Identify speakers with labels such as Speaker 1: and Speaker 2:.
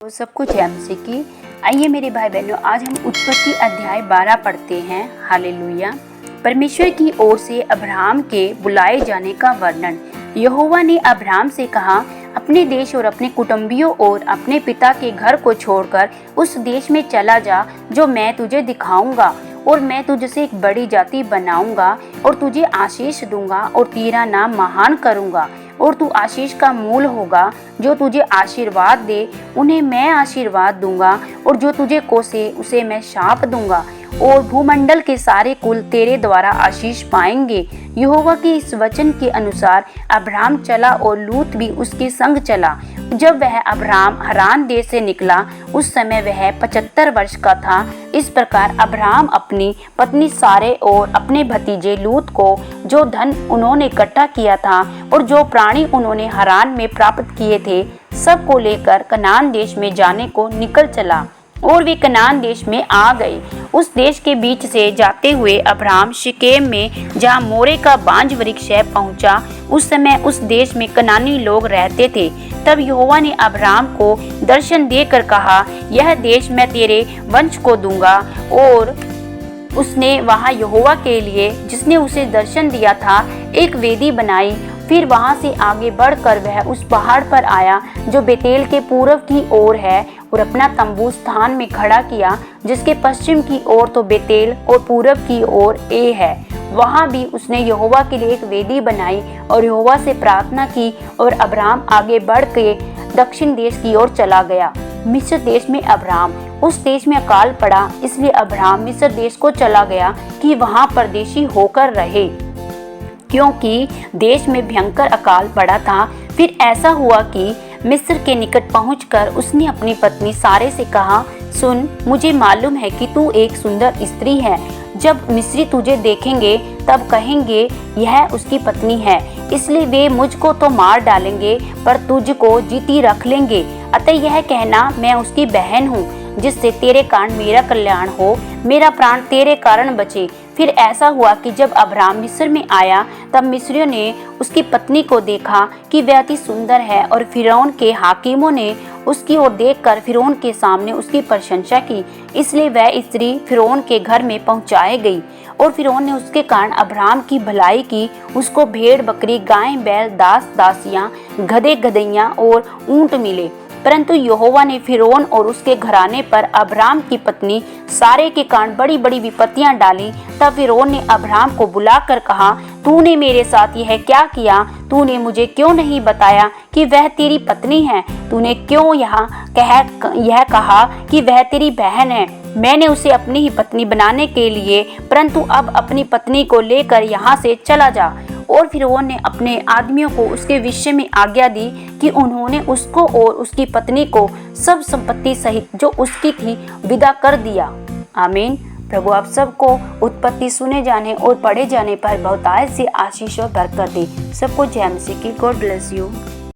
Speaker 1: तो सबको जय मसीह की। आइए मेरे भाई बहनों, आज हम उत्पत्ति अध्याय 12 पढ़ते हैं। हालेलुया। परमेश्वर की ओर से अब्राहम के बुलाए जाने का वर्णन। यहोवा ने अब्राहम से कहा, अपने देश और अपने कुटुंबियों और अपने पिता के घर को छोड़कर उस देश में चला जा जो मैं तुझे दिखाऊंगा, और मैं तुझसे एक बड़ी जाति बनाऊंगा और तुझे आशीष दूंगा और तेरा नाम महान करूंगा और तू आशीष का मूल होगा। जो तुझे आशीर्वाद दे उन्हें मैं आशीर्वाद दूंगा, और जो तुझे कोसे उसे मैं शाप दूंगा, और भूमंडल के सारे कुल तेरे द्वारा आशीष पाएंगे। यहोवा के इस वचन के अनुसार अब्राहम चला और लूत भी उसके संग चला। जब वह अब्राहम हरान देश से निकला उस समय वह 75 वर्ष का था। इस प्रकार अब्राहम अपनी पत्नी सारे और अपने भतीजे लूत को, जो धन उन्होंने इकट्ठा किया था और जो प्राणी उन्होंने हरान में प्राप्त किए थे, सब को लेकर कनान देश में जाने को निकल चला, और वे कनान देश में आ गए। उस देश के बीच से जाते हुए अब्राहम शिकेम में, जहाँ मोरे का बांज वृक्ष है, पहुंचा। उस समय उस देश में कनानी लोग रहते थे। तब यहोवा ने अब्राहम को दर्शन देकर कहा, यह देश मैं तेरे वंश को दूंगा। और उसने वहाँ यहोवा के लिए, जिसने उसे दर्शन दिया था, एक वेदी बनाई। फिर वहाँ से आगे बढ़कर वह उस पहाड़ पर आया जो बेतेल के पूर्व की ओर है, और अपना तंबू स्थान में खड़ा किया, जिसके पश्चिम की ओर तो बेतेल और पूर्व की ओर ए है। वहाँ भी उसने यहोवा के लिए एक वेदी बनाई और यहोवा से प्रार्थना की, और अब्राहम आगे बढ़ के दक्षिण देश की ओर चला गया। मिस्र देश में अब्राहम, उस देश में अकाल पड़ा, इसलिए अब्राहम मिस्र देश को चला गया कि वहाँ परदेशी होकर रहे, क्योंकि देश में भयंकर अकाल पड़ा था। फिर ऐसा हुआ कि मिस्र के निकट पहुंचकर उसने अपनी पत्नी सारे से कहा, सुन, मुझे मालूम है कि तू एक सुंदर स्त्री है। जब मिस्री तुझे देखेंगे तब कहेंगे यह उसकी पत्नी है, इसलिए वे मुझको तो मार डालेंगे पर तुझको जीती रख लेंगे। अतः यह कहना, मैं उसकी बहन हूँ, जिससे तेरे कारण मेरा कल्याण हो, मेरा प्राण तेरे कारण बचे। फिर ऐसा हुआ कि जब अब्राहम मिस्र में आया, तब मिस्रियों ने उसकी पत्नी को देखा कि वह अति सुंदर है, और फिरौन के हाकिमों ने उसकी ओर देखकर फिरौन के सामने उसकी प्रशंसा की। इसलिए वह स्त्री फिरौन के घर में पहुंचाई गई, और फिरौन ने उसके कारण अब्राहम की भलाई की। उसको भेड़ बकरी, गाय बैल, दास दासियां, गधे गधैया और ऊंट मिले। परंतु यहोवा ने फिरौन और उसके घराने पर अब्राहम की पत्नी सारे के कारण बड़ी बड़ी विपत्तियां डाली। तब फिरौन ने अब्राहम को बुलाकर कहा, तूने मेरे साथ यह क्या किया? तूने मुझे क्यों नहीं बताया कि वह तेरी पत्नी है? तूने क्यों यह कहा कि वह तेरी बहन है? मैंने उसे अपनी ही पत्नी बनाने के लिए, परंतु अब अपनी पत्नी को लेकर यहाँ से चला जा। और फिरौन ने अपने आदमियों को उसके विषय में आज्ञा दी कि उन्होंने उसको और उसकी पत्नी को सब संपत्ति सहित जो उसकी थी विदा कर दिया। आमीन। प्रभु आप सबको उत्पत्ति सुने जाने और पढ़े जाने पर बहुतायत से आशीष और बरकत दे। सबको जय मसीह की। God bless you.